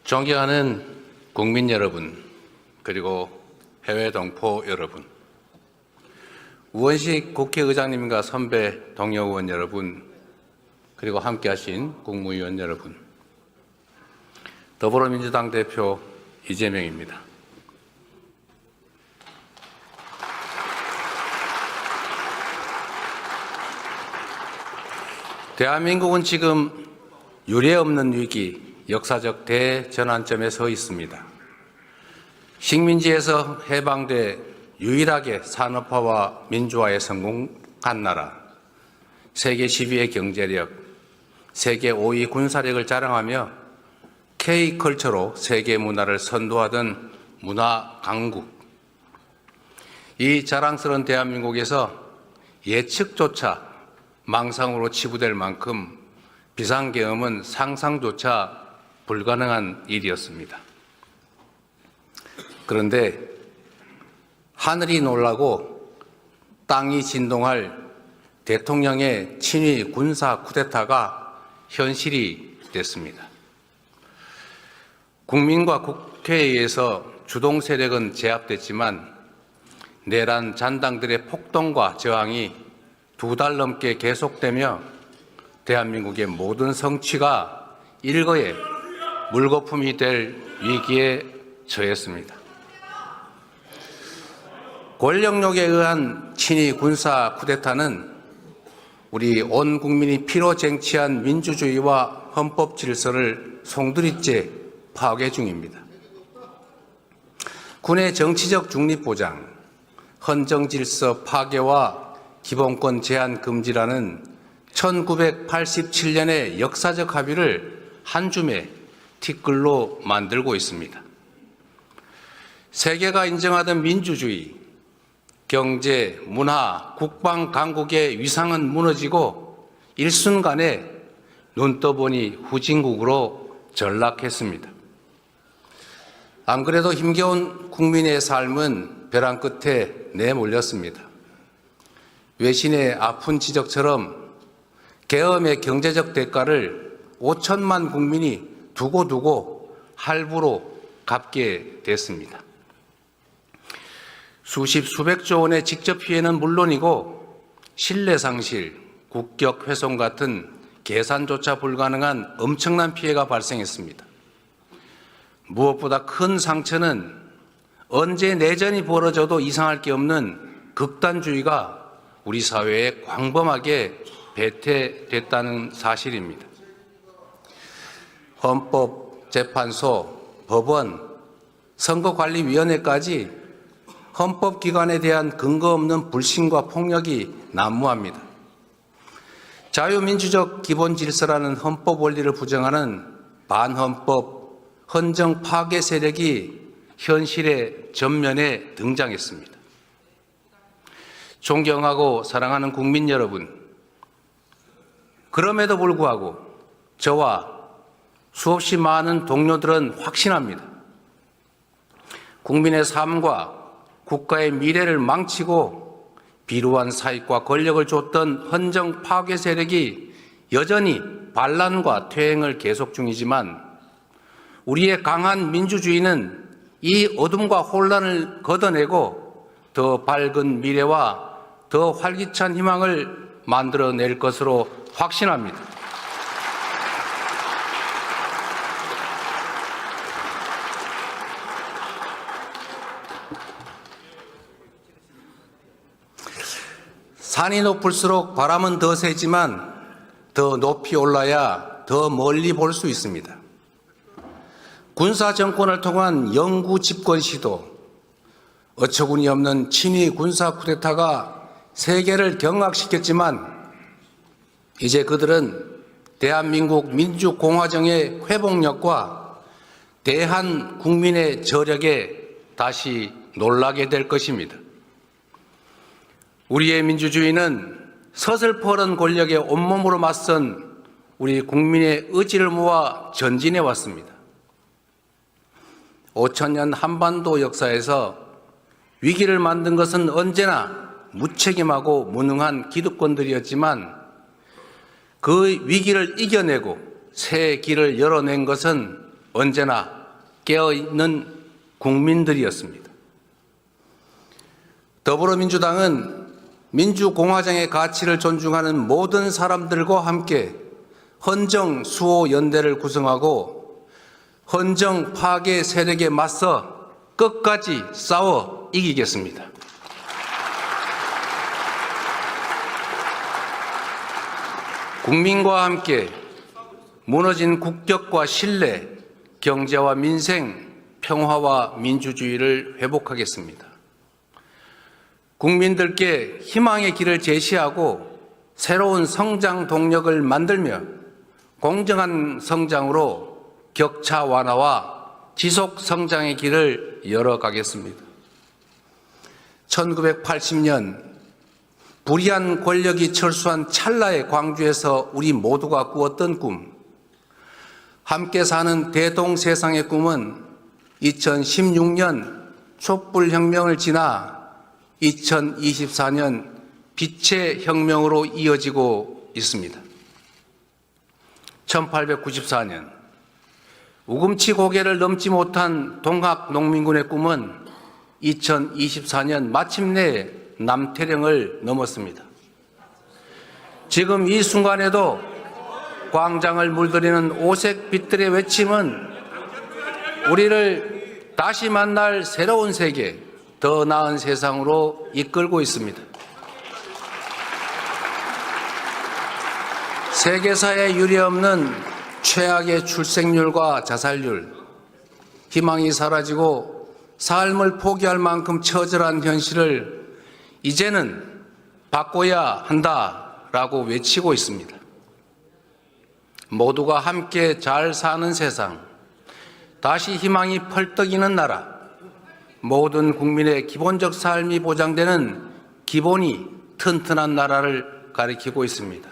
존경하는 국민 여러분, 그리고 해외 동포 여러분, 우원식 국회의장님과 선배 동료 의원 여러분, 그리고 함께하신 국무위원 여러분, 더불어민주당 대표 이재명입니다. 대한민국은 지금 유례없는 위기, 역사적 대전환점에 서 있습니다. 식민지에서 해방돼 유일하게 산업화와 민주화에 성공한 나라, 세계 10위의 경제력, 세계 5위 군사력을 자랑하며 K컬처로 세계 문화를 선도하던 문화 강국. 이 자랑스러운 대한민국에서 예측조차 망상으로 치부될 만큼 비상계엄은 상상조차 불가능한 일이었습니다. 그런데 하늘이 놀라고 땅이 진동할 대통령의 친위 군사 쿠데타가 현실이 됐습니다. 국민과 국회에 의해서 주동 세력은 제압됐지만 내란 잔당들의 폭동과 저항이 2달 넘게 계속되며 대한민국의 모든 성취가 일거에 물거품이 될 위기에 처했습니다. 권력욕에 의한 친위 군사 쿠데타는 우리 온 국민이 피로 쟁취한 민주주의와 헌법 질서를 송두리째 파괴 중입니다. 군의 정치적 중립 보장, 헌정 질서 파괴와 기본권 제한 금지라는 1987년의 역사적 합의를 한 줌의 티끌로 만들고 있습니다. 세계가 인정하던 민주주의, 경제, 문화, 국방 강국의 위상은 무너지고 일순간에 눈 떠보니 후진국으로 전락했습니다. 안 그래도 힘겨운 국민의 삶은 벼랑 끝에 내몰렸습니다. 외신의 아픈 지적처럼 계엄의 경제적 대가를 5천만 국민이 두고두고 할부로 갚게 됐습니다. 수십 수백조 원의 직접 피해는 물론이고 신뢰 상실, 국격 훼손 같은 계산조차 불가능한 엄청난 피해가 발생했습니다. 무엇보다 큰 상처는 언제 내전이 벌어져도 이상할 게 없는 극단주의가 우리 사회에 광범하게 배태됐다는 사실입니다. 헌법재판소, 법원, 선거관리위원회까지 헌법기관에 대한 근거 없는 불신과 폭력이 난무합니다. 자유민주적 기본질서라는 헌법 원리를 부정하는 반헌법, 헌정 파괴 세력이 현실의 전면에 등장했습니다. 존경하고 사랑하는 국민 여러분, 그럼에도 불구하고 저와 수없이 많은 동료들은 확신합니다. 국민의 삶과 국가의 미래를 망치고 비루한 사익과 권력을 줬던 헌정 파괴 세력이 여전히 반란과 퇴행을 계속 중이지만 우리의 강한 민주주의는 이 어둠과 혼란을 걷어내고 더 밝은 미래와 더 활기찬 희망을 만들어낼 것으로 확신합니다. 산이 높을수록 바람은 더 세지만 더 높이 올라야 더 멀리 볼 수 있습니다. 군사 정권을 통한 영구 집권 시도, 어처구니 없는 친위 군사 쿠데타가 세계를 경악시켰지만 이제 그들은 대한민국 민주공화정의 회복력과 대한 국민의 저력에 다시 놀라게 될 것입니다. 우리의 민주주의는 서슬퍼런 권력에 온몸으로 맞선 우리 국민의 의지를 모아 전진해 왔습니다. 5천년 한반도 역사에서 위기를 만든 것은 언제나 무책임하고 무능한 기득권들이었지만 그 위기를 이겨내고 새 길을 열어낸 것은 언제나 깨어있는 국민들이었습니다. 더불어민주당은 민주공화정의 가치를 존중하는 모든 사람들과 함께 헌정 수호 연대를 구성하고 헌정 파괴 세력에 맞서 끝까지 싸워 이기겠습니다. 국민과 함께 무너진 국격과 신뢰, 경제와 민생, 평화와 민주주의를 회복하겠습니다. 국민들께 희망의 길을 제시하고 새로운 성장 동력을 만들며 공정한 성장으로 격차 완화와 지속 성장의 길을 열어가겠습니다. 1980년 불의한 권력이 철수한 찰나의 광주에서 우리 모두가 꾸었던 꿈, 함께 사는 대동세상의 꿈은 2016년 촛불혁명을 지나 2024년 빛의 혁명으로 이어지고 있습니다. 1894년 우금치 고개를 넘지 못한 동학농민군의 꿈은 2024년 마침내 남태령을 넘었습니다. 지금 이 순간에도 광장을 물들이는 오색 빛들의 외침은 우리를 다시 만날 새로운 세계, 더 나은 세상으로 이끌고 있습니다. 세계사에 유례없는 최악의 출생률과 자살률, 희망이 사라지고 삶을 포기할 만큼 처절한 현실을 이제는 바꿔야 한다라고 외치고 있습니다. 모두가 함께 잘 사는 세상, 다시 희망이 펄떡이는 나라, 모든 국민의 기본적 삶이 보장되는 기본이 튼튼한 나라를 가리키고 있습니다.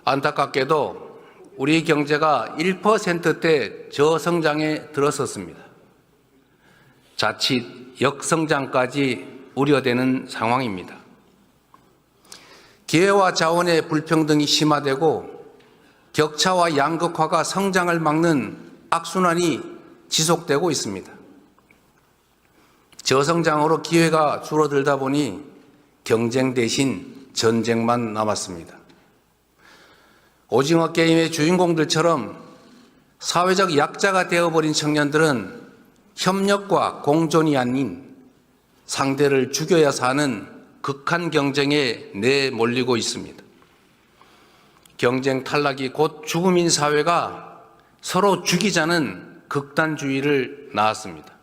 안타깝게도 우리 경제가 1%대 저성장에 들어섰습니다. 자칫 역성장까지 우려되는 상황입니다. 기회와 자원의 불평등이 심화되고 격차와 양극화가 성장을 막는 악순환이 지속되고 있습니다. 저성장으로 기회가 줄어들다 보니 경쟁 대신 전쟁만 남았습니다. 오징어 게임의 주인공들처럼 사회적 약자가 되어버린 청년들은 협력과 공존이 아닌 상대를 죽여야 사는 극한 경쟁에 내몰리고 있습니다. 경쟁 탈락이 곧 죽음인 사회가 서로 죽이자는 극단주의를 낳았습니다.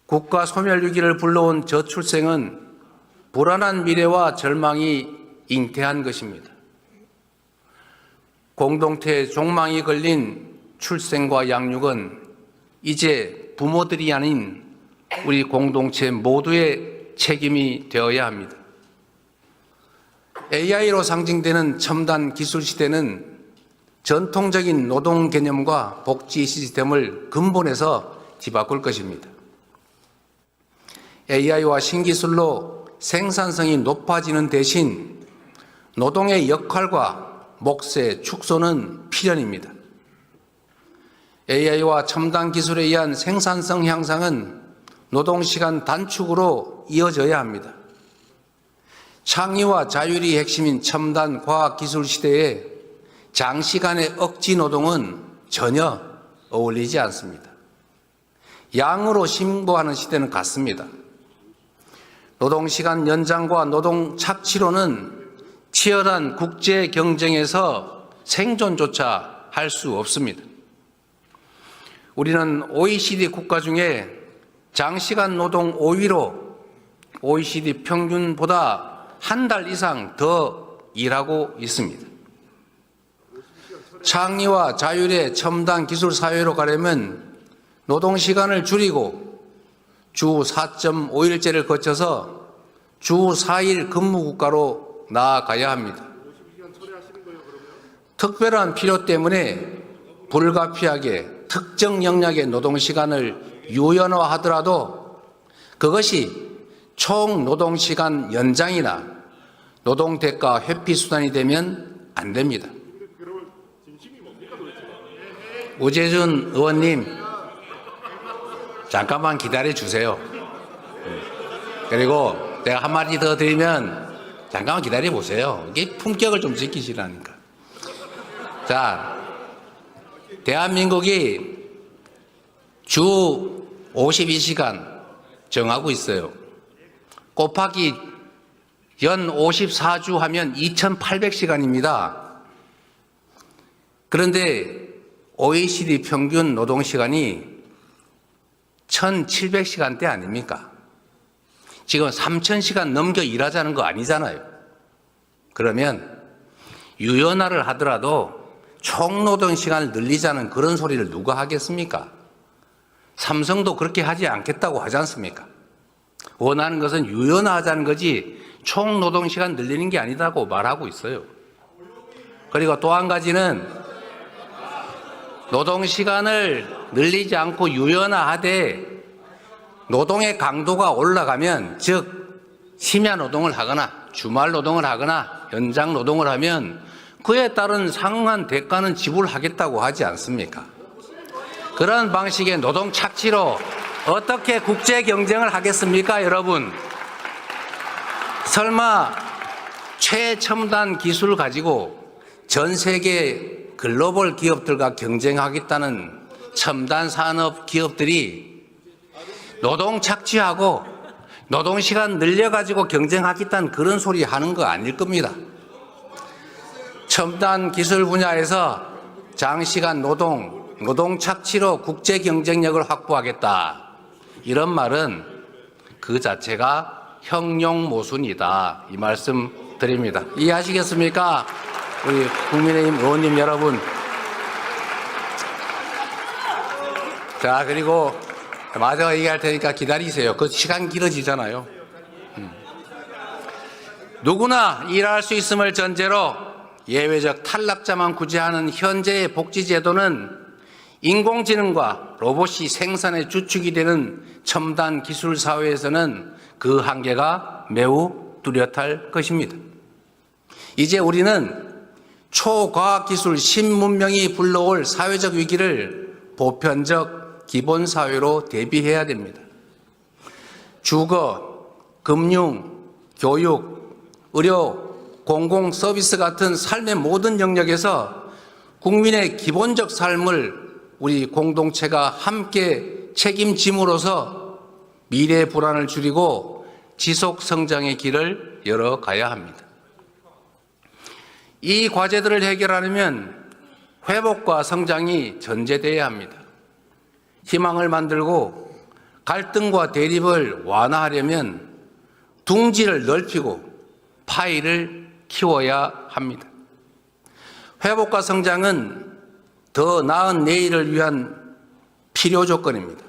국가 소멸 위기를 불러온 저출생은 불안한 미래와 절망이 잉태한 것입니다. 공동체의 종망이 걸린 출생과 양육은 이제 부모들이 아닌 우리 공동체 모두의 책임이 되어야 합니다. AI로 상징되는 첨단 기술 시대는 전통적인 노동 개념과 복지 시스템을 근본에서 뒤바꿀 것입니다. AI와 신기술로 생산성이 높아지는 대신 노동의 역할과 몫의 축소는 필연입니다. AI와 첨단 기술에 의한 생산성 향상은 노동시간 단축으로 이어져야 합니다. 창의와 자율이 핵심인 첨단 과학기술 시대에 장시간의 억지 노동은 전혀 어울리지 않습니다. 양으로 신고하는 시대는 같습니다. 노동시간 연장과 노동 착취로는 치열한 국제 경쟁에서 생존조차 할 수 없습니다. 우리는 OECD 국가 중에 장시간 노동 5위로 OECD 평균보다 한 달 이상 더 일하고 있습니다. 창의와 자율의 첨단 기술 사회로 가려면 노동시간을 줄이고 주 4.5일제를 거쳐서 주 4일 근무국가로 나아가야 합니다. 특별한 필요 때문에 불가피하게 특정 영역의 노동시간을 유연화하더라도 그것이 총 노동시간 연장이나 노동대가 회피 수단이 되면 안 됩니다. 우재준 의원님, 잠깐만 기다려 주세요. 그리고 내가 한마디 더 드리면 잠깐만 기다려 보세요. 이게 품격을 좀 지키시라니까. 자, 대한민국이 주 52시간 정하고 있어요. 곱하기 연 54주 하면 2800시간입니다. 그런데 OECD 평균 노동시간이 1700시간대 아닙니까? 지금 3000시간 넘겨 일하자는 거 아니잖아요. 그러면 유연화를 하더라도 총노동시간을 늘리자는 그런 소리를 누가 하겠습니까? 삼성도 그렇게 하지 않겠다고 하지 않습니까? 원하는 것은 유연화하자는 거지 총노동시간 늘리는 게 아니다고 말하고 있어요. 그리고 또 한 가지는 노동시간을 늘리지 않고 유연화하되 노동의 강도가 올라가면, 즉 심야 노동을 하거나 주말 노동을 하거나 연장 노동을 하면 그에 따른 상응한 대가는 지불하겠다고 하지 않습니까? 그런 방식의 노동 착취로 어떻게 국제 경쟁을 하겠습니까, 여러분? 설마 최첨단 기술을 가지고 전 세계 글로벌 기업들과 경쟁하겠다는 첨단 산업 기업들이 노동 착취하고 노동시간 늘려가지고 경쟁하겠다는 그런 소리 하는 거 아닐 겁니다. 첨단 기술 분야에서 장시간 노동 착취로 국제 경쟁력을 확보하겠다. 이런 말은 그 자체가 형용모순이다. 이 말씀 드립니다. 이해하시겠습니까? 우리 국민의힘 의원님 여러분. 자, 그리고 마저 얘기할 테니까 기다리세요. 그 시간 길어지잖아요. 누구나 일할 수 있음을 전제로 예외적 탈락자만 구제하는 현재의 복지제도는 인공지능과 로봇이 생산의 주축이 되는 첨단 기술 사회에서는 그 한계가 매우 뚜렷할 것입니다. 이제 우리는 초과학기술 신문명이 불러올 사회적 위기를 보편적 기본사회로 대비해야 됩니다. 주거, 금융, 교육, 의료, 공공서비스 같은 삶의 모든 영역에서 국민의 기본적 삶을 우리 공동체가 함께 책임짐으로써 미래 불안을 줄이고 지속 성장의 길을 열어가야 합니다. 이 과제들을 해결하려면 회복과 성장이 전제되어야 합니다. 희망을 만들고 갈등과 대립을 완화하려면 둥지를 넓히고 파이를 키워야 합니다. 회복과 성장은 더 나은 내일을 위한 필요 조건입니다.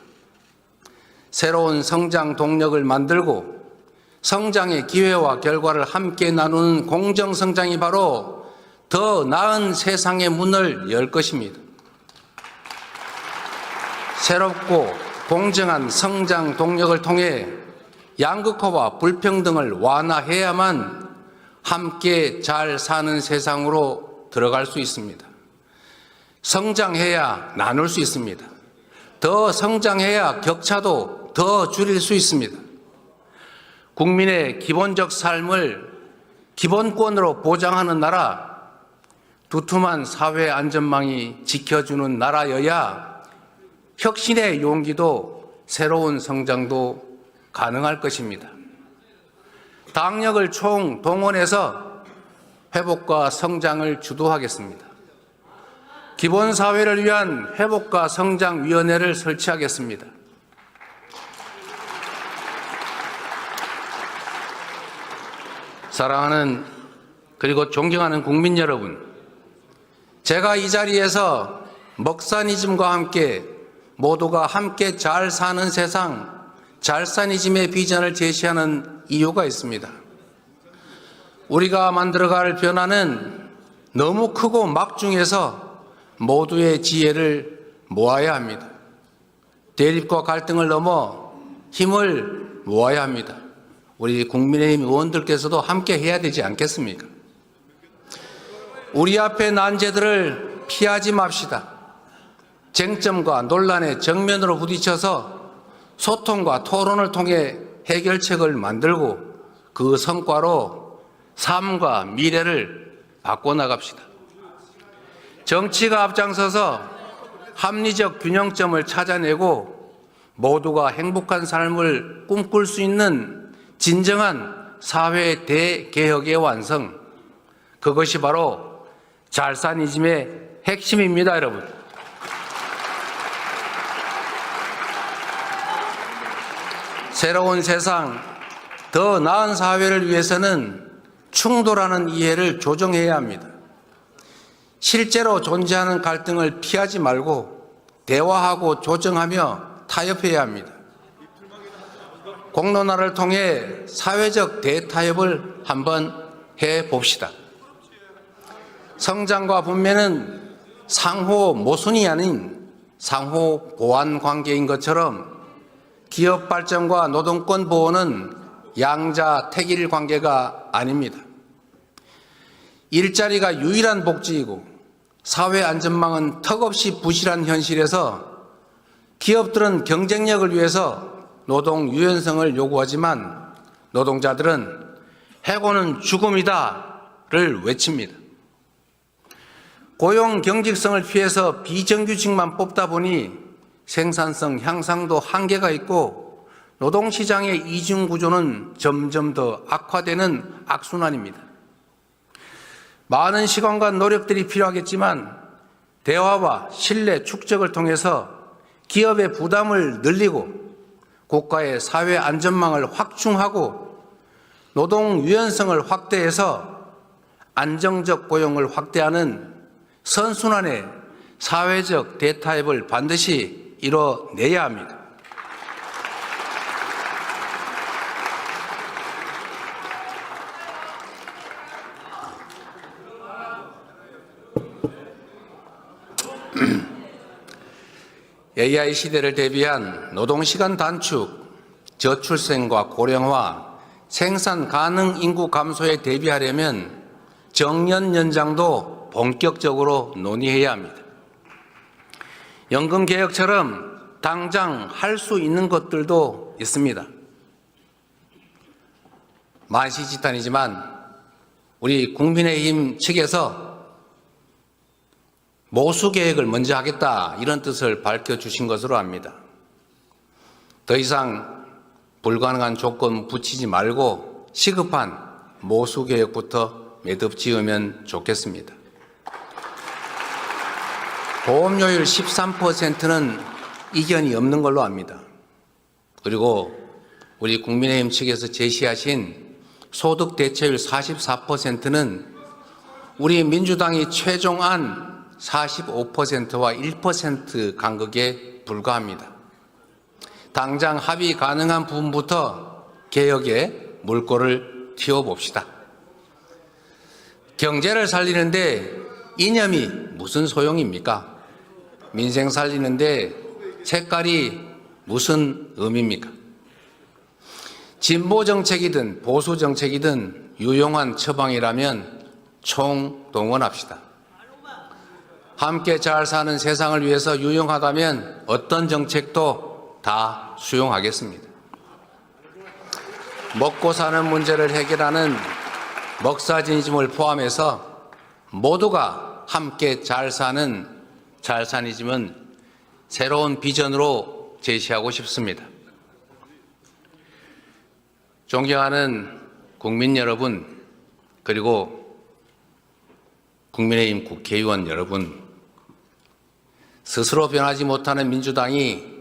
새로운 성장 동력을 만들고 성장의 기회와 결과를 함께 나누는 공정성장이 바로 더 나은 세상의 문을 열 것입니다. 새롭고 공정한 성장 동력을 통해 양극화와 불평등을 완화해야만 함께 잘 사는 세상으로 들어갈 수 있습니다. 성장해야 나눌 수 있습니다. 더 성장해야 격차도 더 줄일 수 있습니다. 국민의 기본적 삶을 기본권으로 보장하는 나라, 두툼한 사회 안전망이 지켜주는 나라여야 혁신의 용기도 새로운 성장도 가능할 것입니다. 당력을 총동원해서 회복과 성장을 주도하겠습니다. 기본사회를 위한 회복과 성장위원회를 설치하겠습니다. 사랑하는 그리고 존경하는 국민 여러분, 제가 이 자리에서 먹사니즘과 함께 모두가 함께 잘 사는 세상, 잘사니즘의 비전을 제시하는 이유가 있습니다. 우리가 만들어갈 변화는 너무 크고 막중해서 모두의 지혜를 모아야 합니다. 대립과 갈등을 넘어 힘을 모아야 합니다. 우리 국민의힘 의원들께서도 함께 해야 되지 않겠습니까? 우리 앞에 난제들을 피하지 맙시다. 쟁점과 논란의 정면으로 부딪혀서 소통과 토론을 통해 해결책을 만들고 그 성과로 삶과 미래를 바꿔나갑시다. 정치가 앞장서서 합리적 균형점을 찾아내고 모두가 행복한 삶을 꿈꿀 수 있는 진정한 사회 대개혁의 완성, 그것이 바로 잘사니즘의 핵심입니다, 여러분. 새로운 세상, 더 나은 사회를 위해서는 충돌하는 이해를 조정해야 합니다. 실제로 존재하는 갈등을 피하지 말고 대화하고 조정하며 타협해야 합니다. 공론화를 통해 사회적 대타협을 한번 해봅시다. 성장과 분배는 상호 모순이 아닌 상호 보완 관계인 것처럼 기업 발전과 노동권 보호는 양자택일 관계가 아닙니다. 일자리가 유일한 복지이고 사회 안전망은 턱없이 부실한 현실에서 기업들은 경쟁력을 위해서 노동 유연성을 요구하지만 노동자들은 해고는 죽음이다를 외칩니다. 고용 경직성을 피해서 비정규직만 뽑다 보니 생산성 향상도 한계가 있고 노동시장의 이중구조는 점점 더 악화되는 악순환입니다. 많은 시간과 노력들이 필요하겠지만 대화와 신뢰 축적을 통해서 기업의 부담을 늘리고 국가의 사회 안전망을 확충하고 노동 유연성을 확대해서 안정적 고용을 확대하는 선순환의 사회적 대타협을 반드시 이뤄내야 합니다. AI 시대를 대비한 노동시간 단축, 저출생과 고령화, 생산 가능 인구 감소에 대비하려면 정년 연장도 본격적으로 논의해야 합니다. 연금 개혁처럼 당장 할 수 있는 것들도 있습니다. 만시지탄이지만 우리 국민의힘 측에서 모수 계획을 먼저 하겠다 이런 뜻을 밝혀주신 것으로 압니다. 더 이상 불가능한 조건 붙이지 말고 시급한 모수 계획부터 매듭 지으면 좋겠습니다. 보험료율 13%는 이견이 없는 걸로 압니다. 그리고 우리 국민의힘 측에서 제시하신 소득 대체율 44%는 우리 민주당이 최종안 45%와 1% 간극에 불과합니다. 당장 합의 가능한 부분부터 개혁에 물꼬를 틔워봅시다. 경제를 살리는데 이념이 무슨 소용입니까? 민생 살리는데 색깔이 무슨 의미입니까? 진보 정책이든 보수 정책이든 유용한 처방이라면 총동원합시다. 함께 잘 사는 세상을 위해서 유용하다면 어떤 정책도 다 수용하겠습니다. 먹고 사는 문제를 해결하는 먹사지니즘을 포함해서 모두가 함께 잘 사는 잘사니즘은 새로운 비전으로 제시하고 싶습니다. 존경하는 국민 여러분, 그리고 국민의힘 국회의원 여러분, 스스로 변하지 못하는 민주당이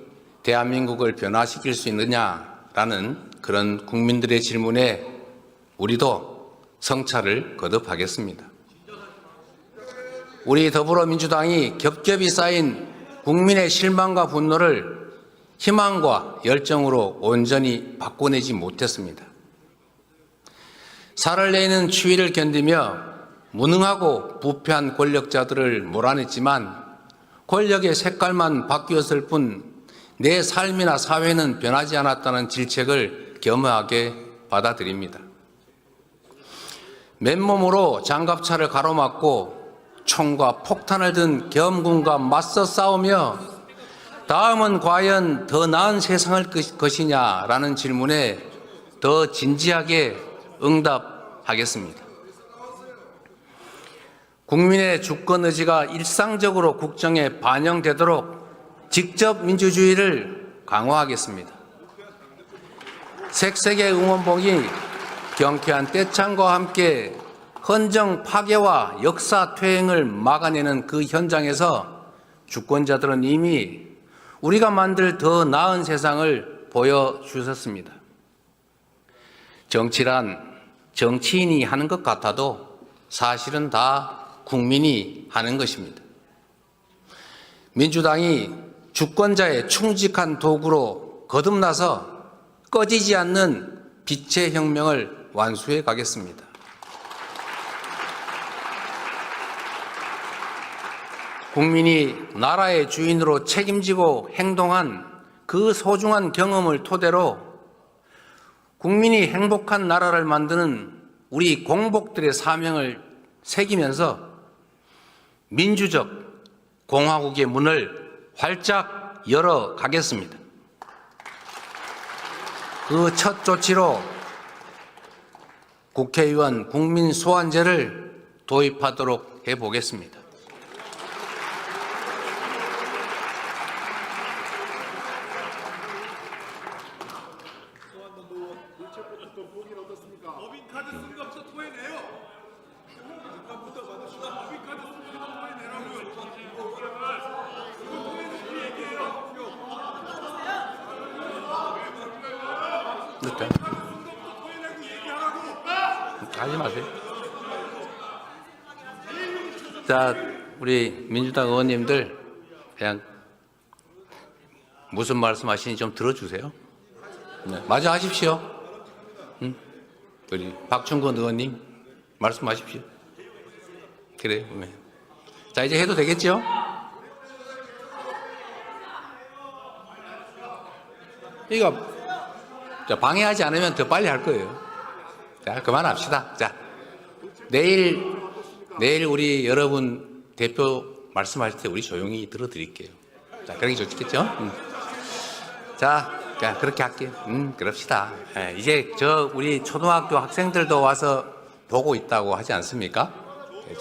대한민국을 변화시킬 수 있느냐라는 그런 국민들의 질문에 우리도 성찰을 거듭하겠습니다. 우리 더불어민주당이 겹겹이 쌓인 국민의 실망과 분노를 희망과 열정으로 온전히 바꿔내지 못했습니다. 살을 내는 추위를 견디며 무능하고 부패한 권력자들을 몰아냈지만 권력의 색깔만 바뀌었을 뿐 내 삶이나 사회는 변하지 않았다는 질책을 겸허하게 받아들입니다. 맨몸으로 장갑차를 가로막고 총과 폭탄을 든 겸군과 맞서 싸우며 다음은 과연 더 나은 세상을 것이냐라는 질문에 더 진지하게 응답하겠습니다. 국민의 주권 의지가 일상적으로 국정에 반영되도록 직접 민주주의를 강화하겠습니다. 색색의 응원봉이 경쾌한 떼창과 함께 헌정 파괴와 역사 퇴행을 막아내는 그 현장에서 주권자들은 이미 우리가 만들 더 나은 세상을 보여주셨습니다. 정치란 정치인이 하는 것 같아도 사실은 다 국민이 하는 것입니다. 민주당이 주권자의 충직한 도구로 거듭나서 꺼지지 않는 빛의 혁명을 완수해 가겠습니다. 국민이 나라의 주인으로 책임지고 행동한 그 소중한 경험을 토대로 국민이 행복한 나라를 만드는 우리 공복들의 사명을 새기면서 민주적 공화국의 문을 활짝 열어 가겠습니다. 그 첫 조치로 국회의원 국민 소환제를 도입하도록 해보겠습니다. 법인카드 쓰는 것부터 토해내요. 법인카드 쓰는 것부터 토해내라고요. 이거 토해내고 얘기해요. 일단 토해내고 얘기하라고. 하지 마세요. 자, 우리 민주당 의원님들 그냥 무슨 말씀하시는지 좀 들어주세요. 네, 마저 하십시오. 우리 박충건 의원님 말씀하십시오. 그래요. 네. 자, 이제 해도 되겠죠? 이거 방해하지 않으면 더 빨리 할 거예요. 자, 그만합시다. 자, 내일 우리 여러분 대표 말씀하실 때 우리 조용히 들어드릴게요. 자, 그러기 좋겠죠? 자, 그렇게 할게요. 그럽시다. 예, 이제 우리 초등학교 학생들도 와서 보고 있다고 하지 않습니까? 예,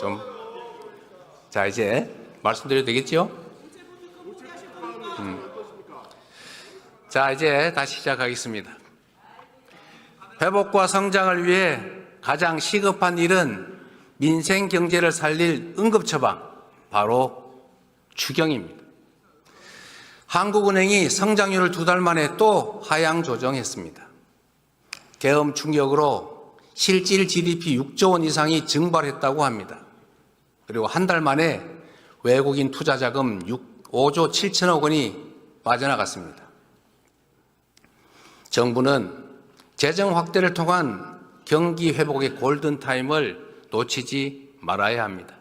자, 이제 말씀드려도 되겠죠? 자, 이제 다시 시작하겠습니다. 회복과 성장을 위해 가장 시급한 일은 민생 경제를 살릴 응급처방, 바로 추경입니다. 한국은행이 성장률을 2달 만에 또 하향 조정했습니다. 계엄 충격으로 실질 GDP 6조 원 이상이 증발했다고 합니다. 그리고 한 달 만에 외국인 투자 자금 5조 7천억 원이 빠져나갔습니다. 정부는 재정 확대를 통한 경기 회복의 골든타임을 놓치지 말아야 합니다.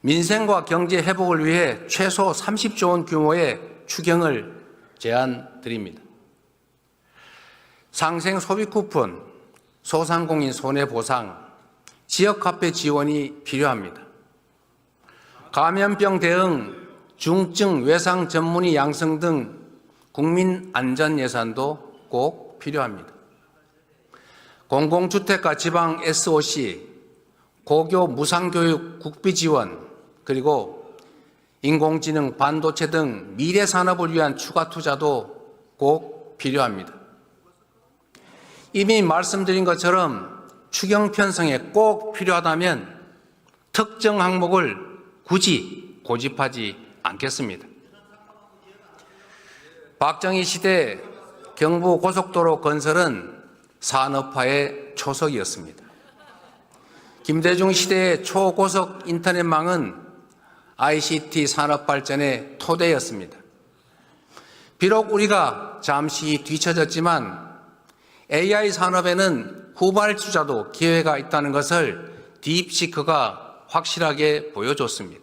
민생과 경제 회복을 위해 최소 30조 원 규모의 추경을 제안드립니다. 상생 소비 쿠폰, 소상공인 손해보상, 지역화폐 지원이 필요합니다. 감염병 대응, 중증 외상 전문의 양성 등 국민 안전 예산도 꼭 필요합니다. 공공주택과 지방 SOC, 고교 무상교육 국비 지원, 그리고 인공지능, 반도체 등 미래 산업을 위한 추가 투자도 꼭 필요합니다. 이미 말씀드린 것처럼 추경 편성에 꼭 필요하다면 특정 항목을 굳이 고집하지 않겠습니다. 박정희 시대 경부 고속도로 건설은 산업화의 초석이었습니다. 김대중 시대의 초고속 인터넷망은 ICT 산업 발전의 토대였습니다. 비록 우리가 잠시 뒤처졌지만 AI 산업에는 후발주자도 기회가 있다는 것을 딥시크가 확실하게 보여줬습니다.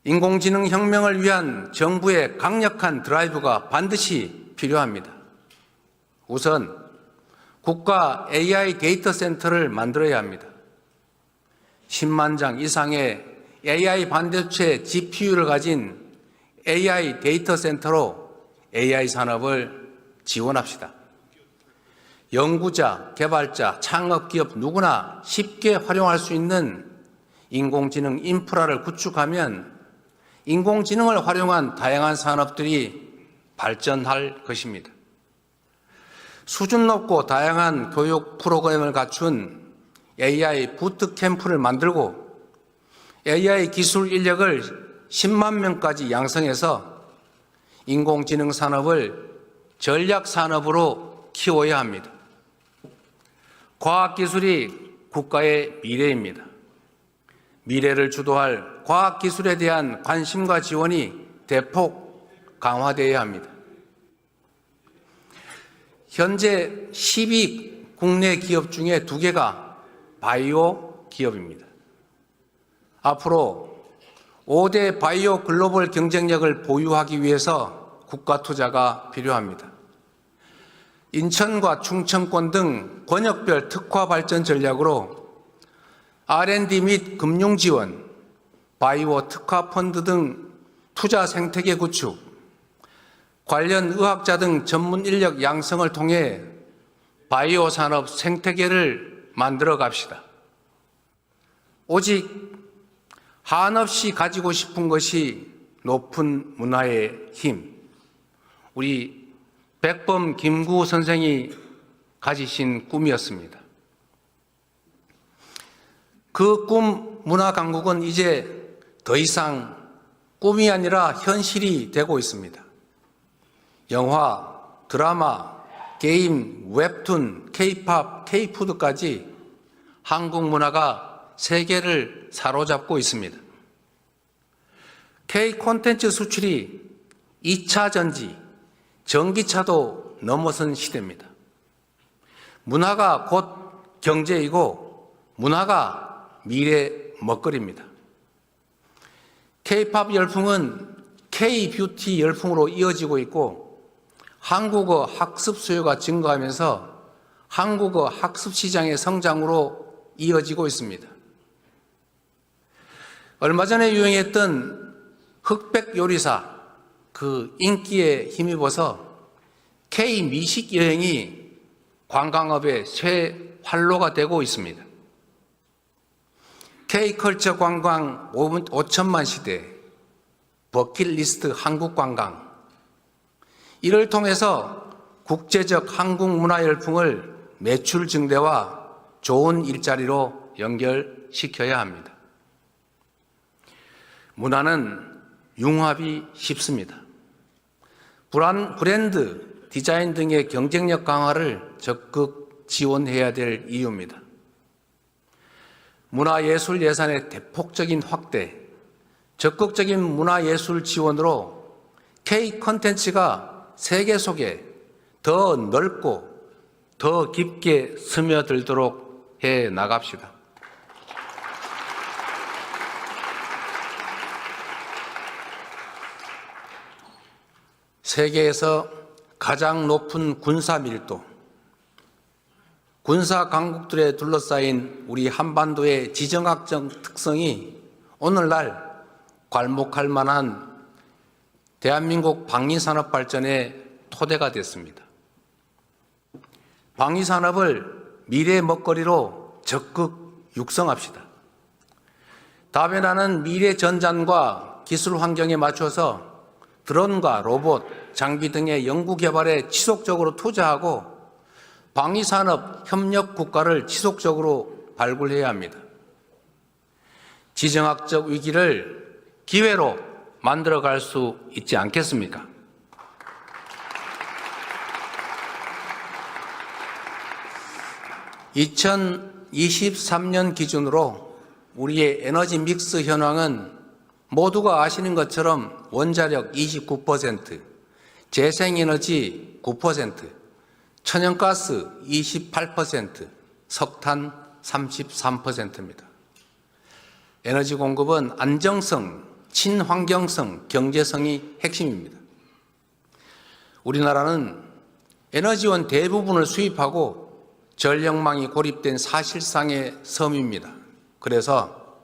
인공지능 혁명을 위한 정부의 강력한 드라이브가 반드시 필요합니다. 우선 국가 AI 데이터 센터를 만들어야 합니다. 10만 장 이상의 AI 반도체 GPU를 가진 AI 데이터 센터로 AI 산업을 지원합시다. 연구자, 개발자, 창업기업 누구나 쉽게 활용할 수 있는 인공지능 인프라를 구축하면 인공지능을 활용한 다양한 산업들이 발전할 것입니다. 수준 높고 다양한 교육 프로그램을 갖춘 AI 부트캠프를 만들고 AI 기술 인력을 10만 명까지 양성해서 인공지능 산업을 전략 산업으로 키워야 합니다. 과학기술이 국가의 미래입니다. 미래를 주도할 과학기술에 대한 관심과 지원이 대폭 강화되어야 합니다. 현재 10위 국내 기업 중에 2개가 바이오 기업입니다. 앞으로 5대 바이오 글로벌 경쟁력을 보유하기 위해서 국가 투자가 필요합니다. 인천과 충청권 등 권역별 특화 발전 전략으로 R&D 및 금융 지원, 바이오 특화 펀드 등 투자 생태계 구축, 관련 의학자 등 전문 인력 양성을 통해 바이오 산업 생태계를 만들어 갑시다. 오직 한없이 가지고 싶은 것이 높은 문화의 힘. 우리 백범 김구 선생이 가지신 꿈이었습니다. 그 꿈 문화 강국은 이제 더 이상 꿈이 아니라 현실이 되고 있습니다. 영화, 드라마, 게임, 웹툰, K-팝, K-푸드까지 한국 문화가 세계를 사로잡고 있습니다. K-콘텐츠 수출이 2차 전지, 전기차도 넘어선 시대입니다. 문화가 곧 경제이고 문화가 미래 먹거리입니다. K-팝 열풍은 K-뷰티 열풍으로 이어지고 있고 한국어 학습 수요가 증가하면서 한국어 학습 시장의 성장으로 이어지고 있습니다. 얼마 전에 유행했던 흑백 요리사 그 인기에 힘입어서 K-미식 여행이 관광업의 새 활로가 되고 있습니다. K-컬처 관광 5천만 시대, 버킷리스트 한국 관광, 이를 통해서 국제적 한국 문화 열풍을 매출 증대와 좋은 일자리로 연결시켜야 합니다. 문화는 융합이 쉽습니다. 브랜드, 디자인 등의 경쟁력 강화를 적극 지원해야 될 이유입니다. 문화예술 예산의 대폭적인 확대, 적극적인 문화예술 지원으로 K-콘텐츠가 세계 속에 더 넓고 더 깊게 스며들도록 해 나갑시다. 세계에서 가장 높은 군사 밀도, 군사 강국들에 둘러싸인 우리 한반도의 지정학적 특성이 오늘날 괄목할 만한 대한민국 방위산업 발전의 토대가 됐습니다. 방위산업을 미래 먹거리로 적극 육성합시다. 다변화는 미래 전장과 기술 환경에 맞춰서 드론과 로봇, 장비 등의 연구 개발에 지속적으로 투자하고 방위산업 협력 국가를 지속적으로 발굴해야 합니다. 지정학적 위기를 기회로 만들어갈 수 있지 않겠습니까? (2023년) 기준으로 우리의 에너지 믹스 현황은 모두가 아시는 것처럼 원자력 29%, 재생에너지 9%, 천연가스 28%, 석탄 33%입니다. 에너지 공급은 안정성, 친환경성, 경제성이 핵심입니다. 우리나라는 에너지원 대부분을 수입하고 전력망이 고립된 사실상의 섬입니다. 그래서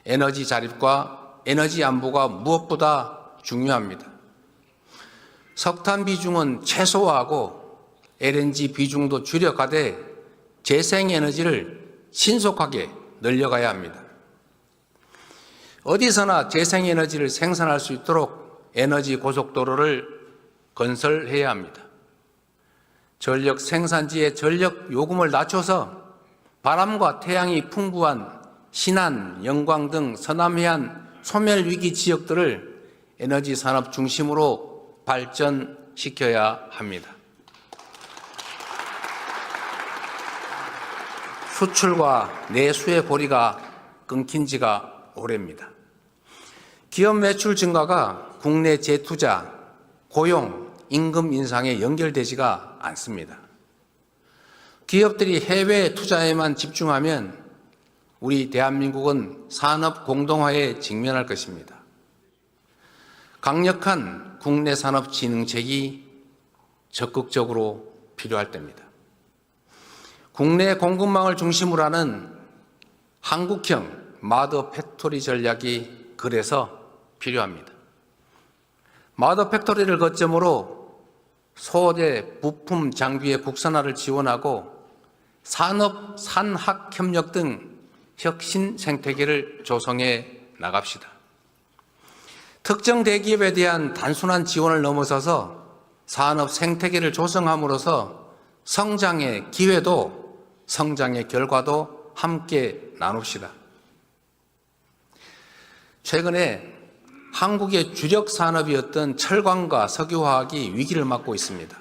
에너지 자립과 에너지 안보가 무엇보다 중요합니다. 석탄 비중은 최소화하고 LNG 비중도 줄여가되 재생에너지를 신속하게 늘려가야 합니다. 어디서나 재생에너지를 생산할 수 있도록 에너지 고속도로를 건설해야 합니다. 전력 생산지의 전력 요금을 낮춰서 바람과 태양이 풍부한 신안, 영광 등 서남해안 소멸위기 지역들을 에너지 산업 중심으로 발전시켜야 합니다. 수출과 내수의 고리가 끊긴 지가 오래입니다. 기업 매출 증가가 국내 재투자, 고용, 임금 인상에 연결되지가 않습니다. 기업들이 해외 투자에만 집중하면 우리 대한민국은 산업 공동화에 직면할 것입니다. 강력한 국내 산업 진흥책이 적극적으로 필요할 때입니다. 국내 공급망을 중심으로 하는 한국형 마더 팩토리 전략이 그래서 필요합니다. 마더 팩토리를 거점으로 소재, 부품, 장비의 국산화를 지원하고 산업, 산학 협력 등 혁신 생태계를 조성해 나갑시다. 특정 대기업에 대한 단순한 지원을 넘어서서 산업 생태계를 조성함으로써 성장의 기회도 성장의 결과도 함께 나눕시다. 최근에 한국의 주력 산업이었던 철강과 석유화학이 위기를 맞고 있습니다.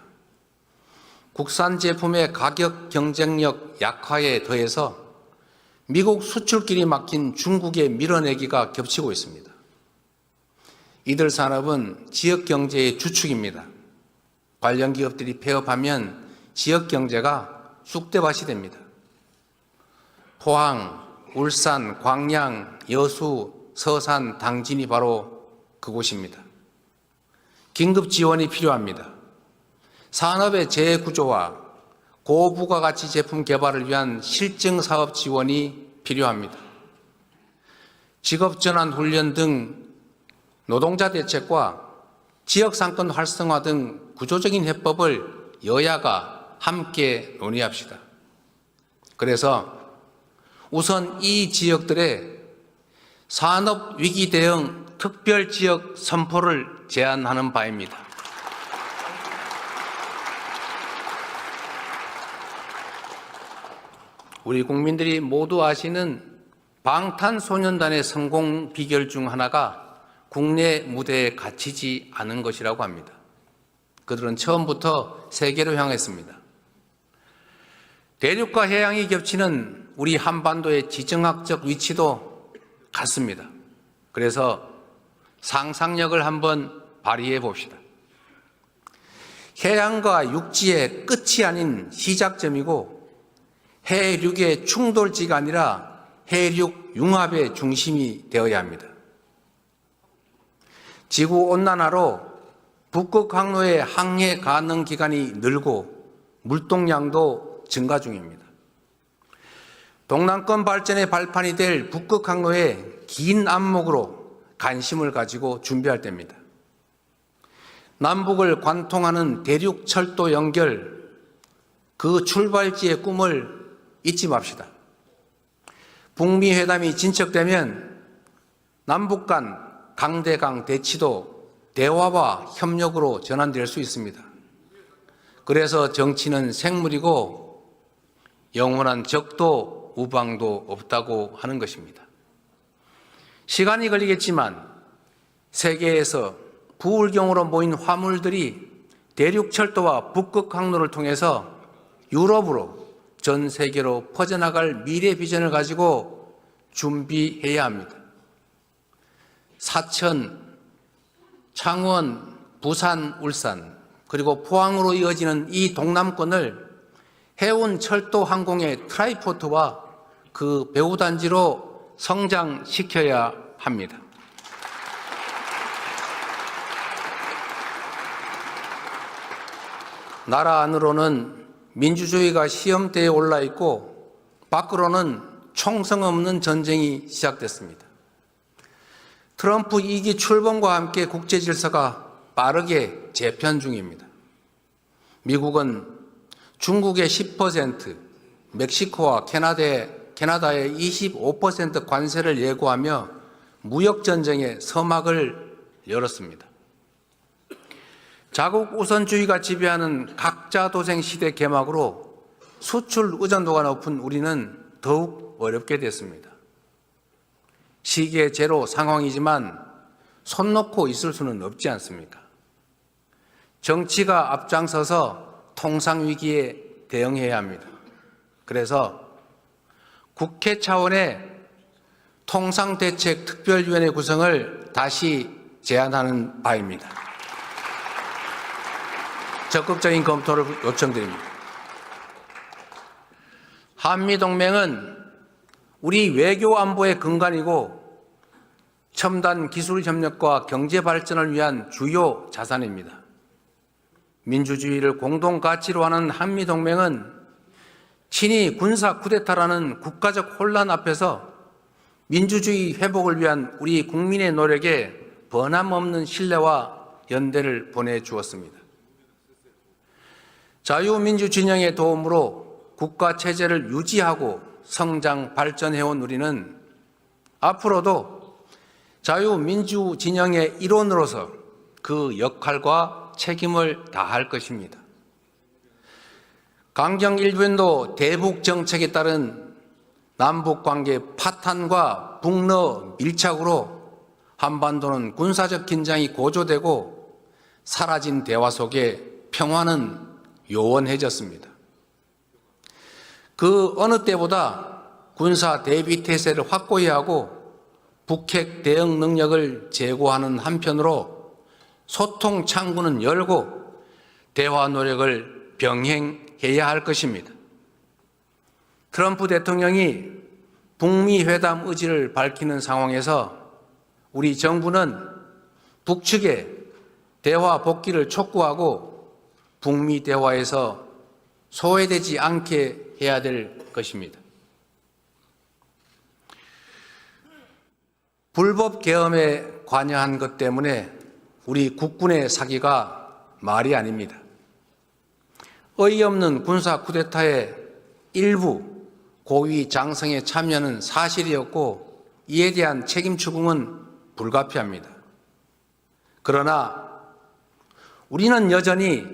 국산 제품의 가격 경쟁력 약화에 더해서 미국 수출길이 막힌 중국의 밀어내기가 겹치고 있습니다. 이들 산업은 지역 경제의 주축입니다. 관련 기업들이 폐업하면 지역 경제가 쑥대밭이 됩니다. 포항, 울산, 광양, 여수, 서산, 당진이 바로 그곳입니다. 긴급 지원이 필요합니다. 산업의 재구조와 고부가가치 제품 개발을 위한 실증 사업 지원이 필요합니다. 직업전환 훈련 등 노동자 대책과 지역상권 활성화 등 구조적인 해법을 여야가 함께 논의합시다. 그래서 우선 이 지역들의 산업위기 대응 특별지역 선포를 제안하는 바입니다. 우리 국민들이 모두 아시는 방탄소년단의 성공 비결 중 하나가 국내 무대에 갇히지 않은 것이라고 합니다. 그들은 처음부터 세계로 향했습니다. 대륙과 해양이 겹치는 우리 한반도의 지정학적 위치도 같습니다. 그래서 상상력을 한번 발휘해 봅시다. 해양과 육지의 끝이 아닌 시작점이고 해륙의 충돌지가 아니라 해륙 융합의 중심이 되어야 합니다. 지구온난화로 북극 항로의 항해 가능 기간이 늘고 물동량도 증가 중입니다. 동남권 발전의 발판이 될 북극 항로의 긴 안목으로 관심을 가지고 준비할 때입니다. 남북을 관통하는 대륙철도 연결, 그 출발지의 꿈을 잊지 맙시다. 북미 회담이 진척되면 남북 간 강대강 대치도 대화와 협력으로 전환될 수 있습니다. 그래서 정치는 생물이고 영원한 적도 우방도 없다고 하는 것입니다. 시간이 걸리겠지만 세계에서 부울경으로 모인 화물들이 대륙철도와 북극 항로를 통해서 유럽으로 전 세계로 퍼져나갈 미래 비전을 가지고 준비해야 합니다. 사천, 창원, 부산, 울산 그리고 포항으로 이어지는 이 동남권을 해운 철도 항공의 트라이포트와 그 배후단지로 성장시켜야 합니다. 나라 안으로는 민주주의가 시험대에 올라 있고 밖으로는 총성 없는 전쟁이 시작됐습니다. 트럼프 2기 출범과 함께 국제 질서가 빠르게 재편 중입니다. 미국은 중국의 10%, 멕시코와 캐나다의 25% 관세를 예고하며 무역전쟁의 서막을 열었습니다. 자국 우선주의가 지배하는 각자 도생 시대 개막으로 수출 의존도가 높은 우리는 더욱 어렵게 됐습니다. 시계 제로 상황이지만 손 놓고 있을 수는 없지 않습니까? 정치가 앞장서서 통상위기에 대응해야 합니다. 그래서 국회 차원의 통상대책특별위원회 구성을 다시 제안하는 바입니다. 적극적인 검토를 요청드립니다. 한미동맹은 우리 외교 안보의 근간이고 첨단 기술 협력과 경제 발전을 위한 주요 자산입니다. 민주주의를 공동 가치로 하는 한미동맹은 친위 군사 쿠데타라는 국가적 혼란 앞에서 민주주의 회복을 위한 우리 국민의 노력에 변함없는 신뢰와 연대를 보내주었습니다. 자유민주 진영의 도움으로 국가 체제를 유지하고 성장 발전해온 우리는 앞으로도 자유민주 진영의 일원으로서 그 역할과 책임을 다할 것입니다. 강경 일변도 대북 정책에 따른 남북 관계 파탄과 북러 밀착으로 한반도는 군사적 긴장이 고조되고 사라진 대화 속에 평화는 요원해졌습니다. 그 어느 때보다 군사 대비 태세를 확고히 하고 북핵 대응 능력을 제고하는 한편으로 소통 창구는 열고 대화 노력을 병행해야 할 것입니다. 트럼프 대통령이 북미 회담 의지를 밝히는 상황에서 우리 정부는 북측에 대화 복귀를 촉구하고 북미 대화에서 소외되지 않게 해야 될 것입니다. 불법 계엄에 관여한 것 때문에 우리 국군의 사기가 말이 아닙니다. 어이없는 군사 쿠데타의 일부 고위 장성의 참여는 사실이었고 이에 대한 책임 추궁은 불가피합니다. 그러나 우리는 여전히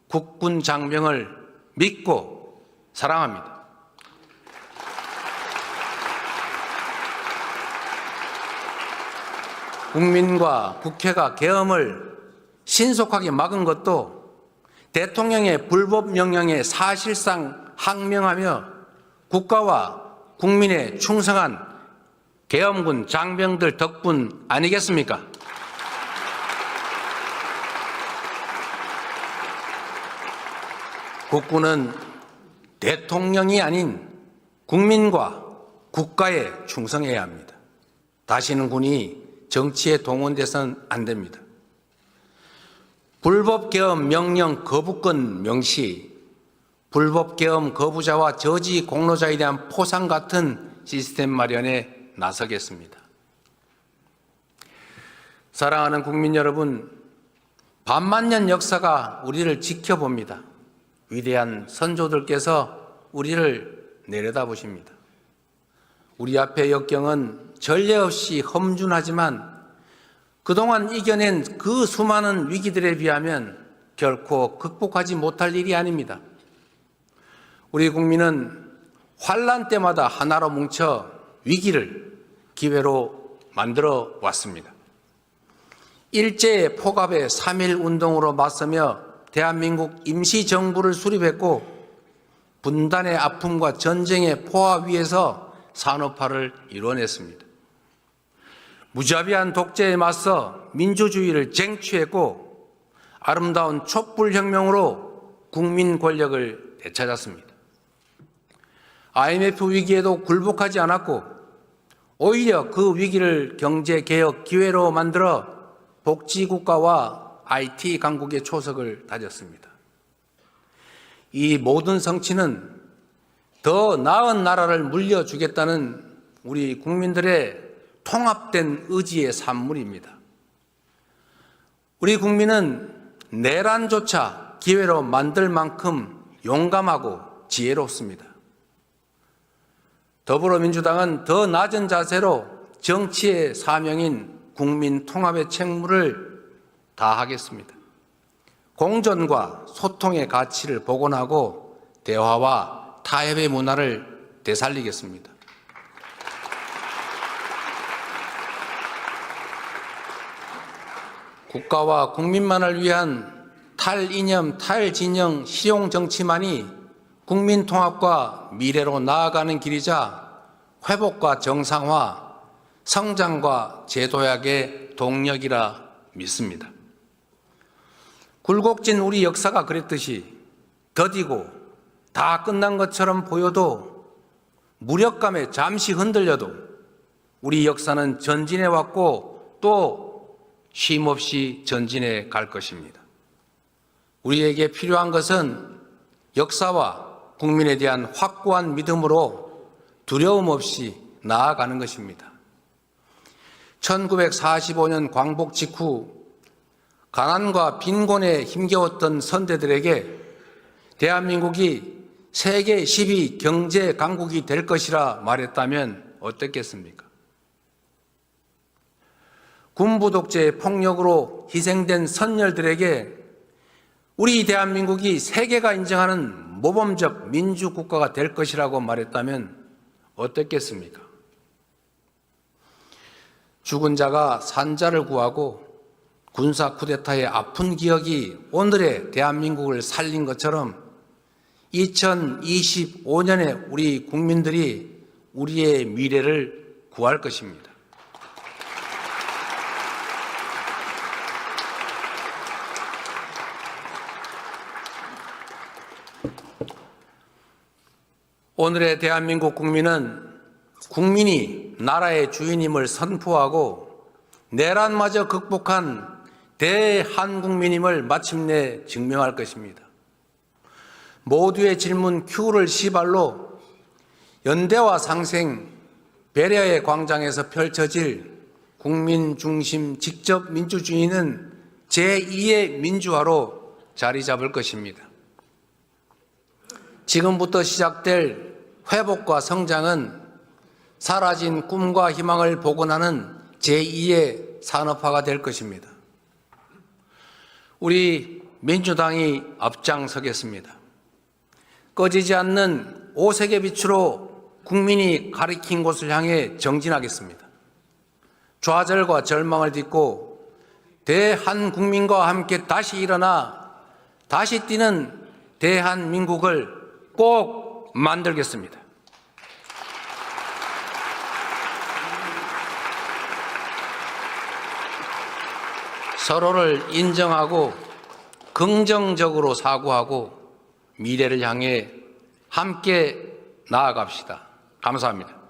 국군 장병을 믿고 사랑합니다. 국민과 국회가 계엄을 신속하게 막은 것도 대통령의 불법 명령에 사실상 항명하며 국가와 국민에 충성한 계엄군 장병들 덕분 아니겠습니까? 국군은 대통령이 아닌 국민과 국가에 충성해야 합니다. 다시는 군이 정치에 동원돼서는 안 됩니다. 불법 계엄 명령 거부권 명시, 불법 계엄 거부자와 저지 공로자에 대한 포상 같은 시스템 마련에 나서겠습니다. 사랑하는 국민 여러분, 반만년 역사가 우리를 지켜봅니다. 위대한 선조들께서 우리를 내려다보십니다. 우리 앞의 역경은 전례 없이 험준하지만 그동안 이겨낸 그 수많은 위기들에 비하면 결코 극복하지 못할 일이 아닙니다. 우리 국민은 환란 때마다 하나로 뭉쳐 위기를 기회로 만들어 왔습니다. 일제의 포갑의 3.1 운동으로 맞서며 대한민국 임시정부를 수립했고 분단의 아픔과 전쟁의 포화 위에서 산업화를 이뤄냈습니다. 무자비한 독재에 맞서 민주주의를 쟁취했고 아름다운 촛불혁명으로 국민 권력을 되찾았습니다. IMF 위기에도 굴복하지 않았고 오히려 그 위기를 경제개혁 기회로 만들어 복지국가와 IT 강국의 초석을 다졌습니다. 이 모든 성취는 더 나은 나라를 물려주겠다는 우리 국민들의 통합된 의지의 산물입니다. 우리 국민은 내란조차 기회로 만들 만큼 용감하고 지혜롭습니다. 더불어민주당은 더 낮은 자세로 정치의 사명인 국민 통합의 책무를 다하겠습니다. 공존과 소통의 가치를 복원하고 대화와 타협의 문화를 되살리겠습니다. 국가와 국민만을 위한 탈이념, 탈진영, 실용 정치만이 국민 통합과 미래로 나아가는 길이자 회복과 정상화, 성장과 재도약의 동력이라 믿습니다. 굴곡진 우리 역사가 그랬듯이 더디고 다 끝난 것처럼 보여도 무력감에 잠시 흔들려도 우리 역사는 전진해 왔고 또 쉼없이 전진해 갈 것입니다. 우리에게 필요한 것은 역사와 국민에 대한 확고한 믿음으로 두려움 없이 나아가는 것입니다. 1945년 광복 직후 가난과 빈곤에 힘겨웠던 선대들에게 대한민국이 세계 10위 경제 강국이 될 것이라 말했다면 어떻겠습니까? 군부 독재의 폭력으로 희생된 선열들에게 우리 대한민국이 세계가 인정하는 모범적 민주국가가 될 것이라고 말했다면 어떻겠습니까? 죽은 자가 산자를 구하고 군사 쿠데타의 아픈 기억이 오늘의 대한민국을 살린 것처럼 2025년에 우리 국민들이 우리의 미래를 구할 것입니다. 오늘의 대한민국 국민은 국민이 나라의 주인임을 선포하고 내란마저 극복한 대한국민임을 마침내 증명할 것입니다. 모두의 질문 Q를 시발로 연대와 상생, 배려의 광장에서 펼쳐질 국민 중심 직접 민주주의는 제2의 민주화로 자리 잡을 것입니다. 지금부터 시작될 회복과 성장은 사라진 꿈과 희망을 복원하는 제2의 산업화가 될 것입니다. 우리 민주당이 앞장서겠습니다. 꺼지지 않는 오색의 빛으로 국민이 가리킨 곳을 향해 정진하겠습니다. 좌절과 절망을 딛고 대한국민과 함께 다시 일어나 다시 뛰는 대한민국을 꼭 만들겠습니다. 서로를 인정하고 긍정적으로 사고하고 미래를 향해 함께 나아갑시다. 감사합니다.